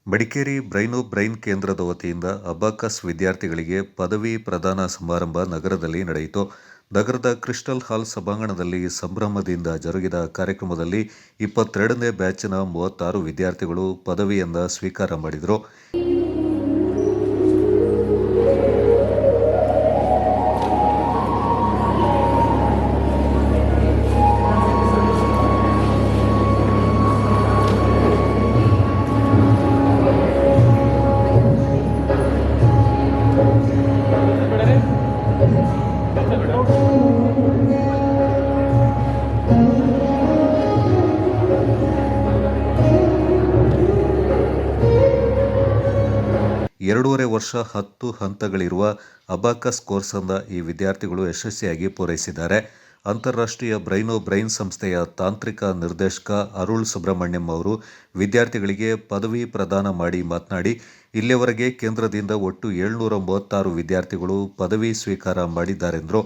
Madikeri brain ಕೇಂದ್ರದ ವತಿಯಿಂದ abacus ವಿದ್ಯಾರ್ಥಿಗಳಿಗೆ ಪದವಿ ಪ್ರದಾನ ಸಮಾರಂಭ ನಗರದಲ್ಲಿ ನಡೆಯಿತು. ನಗರದ ಕ್ರಿಸ್ಟಲ್ ಹಾಲ್ ಸಭಾಂಗಣದಲ್ಲಿ ಸಂಭ್ರಮದಿಂದ ಜರುಗಿದ ಕಾರ್ಯಕ್ರಮದಲ್ಲಿ 22ನೇ ಬ್ಯಾಚಿನ 36 ವಿದ್ಯಾರ್ಥಿಗಳು ಪದವಿಯನ್ನು ಸ್ವೀಕಾರ ಮಾಡಿದರು. ಎರಡೂವರೆ ವರ್ಷ 10 ಹಂತಗಳಿರುವ ಅಬಾಕಸ್ ಕೋರ್ಸನ್ನು ಈ ವಿದ್ಯಾರ್ಥಿಗಳು ಯಶಸ್ವಿಯಾಗಿ ಪೂರೈಸಿದ್ದಾರೆ. ಅಂತಾರಾಷ್ಟ್ರೀಯ ಬ್ರೈನ್ ಸಂಸ್ಥೆಯ ತಾಂತ್ರಿಕ ನಿರ್ದೇಶಕ ಅರುಳ್ ಸುಬ್ರಹ್ಮಣ್ಯಂ ಅವರು ವಿದ್ಯಾರ್ಥಿಗಳಿಗೆ ಪದವಿ ಪ್ರದಾನ ಮಾಡಿ ಮಾತನಾಡಿ, ಇಲ್ಲಿಯವರೆಗೆ ಕೇಂದ್ರದಿಂದ ಒಟ್ಟು 736 ವಿದ್ಯಾರ್ಥಿಗಳು ಪದವಿ ಸ್ವೀಕಾರ ಮಾಡಿದ್ದಾರೆಂದರು.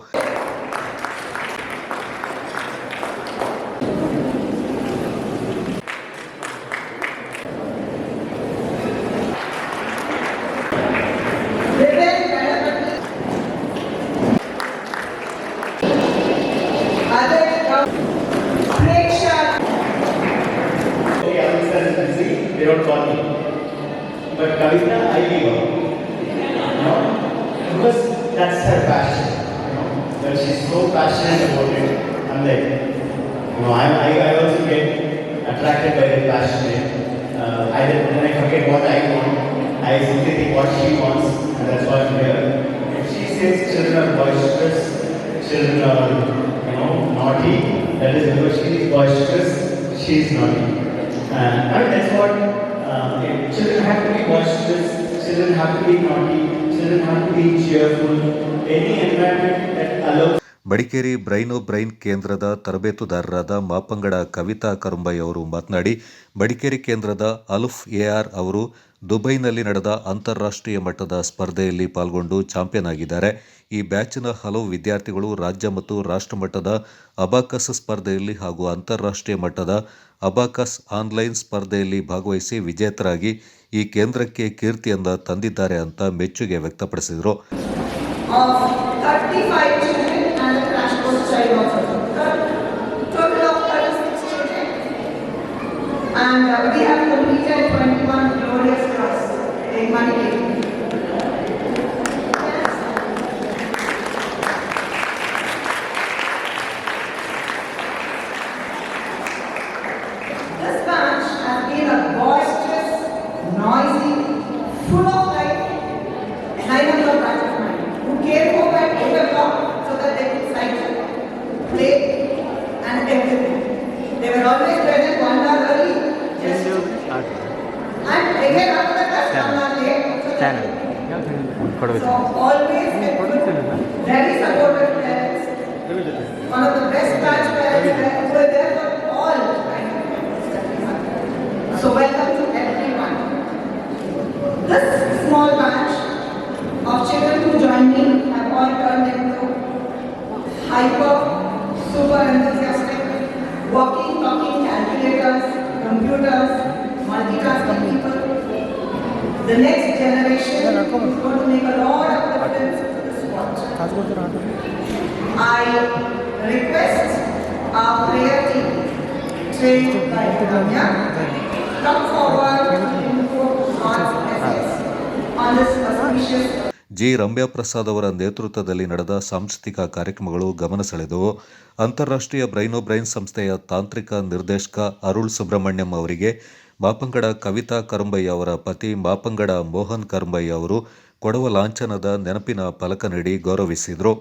They don't call me. But Kavita, I leave her. Because that's her passion. But she's so passionate about it. I'm like, I also get attracted by the passionate. Then I forget what I want. I simply think what she wants, and that's why I'm here. If she says children are boisterous, children are, naughty, that is because she is boisterous, she is naughty. That's what children have to be boisterous, children have to be naughty, children have to be cheerful. Any environment that allows. Madikeri brain ಕೇಂದ್ರದ ತರಬೇತುದಾರರಾದ ಮಾಪಂಗಡ ಕವಿತಾ ಕರುಂಬೈ ಅವರು ಮಾತನಾಡಿ, ಮಡಿಕೇರಿ ಕೇಂದ್ರದ ಅಲುಫ್ AR ಅವರು ದುಬೈನಲ್ಲಿ ನಡೆದ ಅಂತಾರಾಷ್ಟ್ರೀಯ ಮಟ್ಟದ ಸ್ಪರ್ಧೆಯಲ್ಲಿ ಪಾಲ್ಗೊಂಡು ಚಾಂಪಿಯನ್ ಆಗಿದ್ದಾರೆ. ಈ ಬ್ಯಾಚಿನ ಹಲವು ವಿದ್ಯಾರ್ಥಿಗಳು ರಾಜ್ಯ ಮತ್ತು ರಾಷ್ಟ್ರಮಟ್ಟದ ಅಬಾಕಸ್ ಸ್ಪರ್ಧೆಯಲ್ಲಿ ಹಾಗೂ ಅಂತಾರಾಷ್ಟ್ರೀಯ ಮಟ್ಟದ ಅಬಾಕಸ್ ಆನ್ಲೈನ್ ಸ್ಪರ್ಧೆಯಲ್ಲಿ ಭಾಗವಹಿಸಿ ವಿಜೇತರಾಗಿ ಈ ಕೇಂದ್ರಕ್ಕೆ ಕೀರ್ತಿಯನ್ನು ತಂದಿದ್ದಾರೆ ಅಂತ ಮೆಚ್ಚುಗೆ ವ್ಯಕ್ತಪಡಿಸಿದರು. And we have completed 21 glorious classes in Madikkeri. This batch has been a boisterous, noisy, full of life 900 batch of mine who came home at 8 o'clock so that they could cycle, play and everything. They were always present 1 hour early. And again after the class come on late. So always very supportive parents. One of the best batch parents who were there for all. So welcome to everyone. This small batch of children who joined me have all turned into hyper, super enthusiastic, walking, talking calculators, computers, multitasking people. The next generation is going to make a lot of difference to this world. I request our prayer team, trained by Ramya, come forward and put God's blessings on this auspicious. G Ramya Prasad ಅವರ ನೇತೃತ್ವದಲ್ಲಿ ನಡೆದ ಸಾಂಸ್ಕೃತಿಕ ಕಾರ್ಯಕ್ರಮಗಳು ಗಮನ ಸೆಳೆದವು. ಅಂತಾರಾಷ್ಟ್ರೀಯ brain ಸಂಸ್ಥೆಯ ತಾಂತ್ರಿಕ ನಿರ್ದೇಶಕ ಅರುಳ್ ಸುಬ್ರಹ್ಮಣ್ಯಂ ಅವರಿಗೆ ಮಾಪಂಗಡ ಕವಿತಾ ಕರುಂಬೈ ಅವರ ಪತಿ ಮಾಪಂಗಡ ಮೋಹನ್ ಕರುಂಬೈ ಅವರು ಕೊಡವ ಲಾಂಛನದ ನೆನಪಿನ ಫಲಕ ನೀಡಿ ಗೌರವಿಸಿದರು.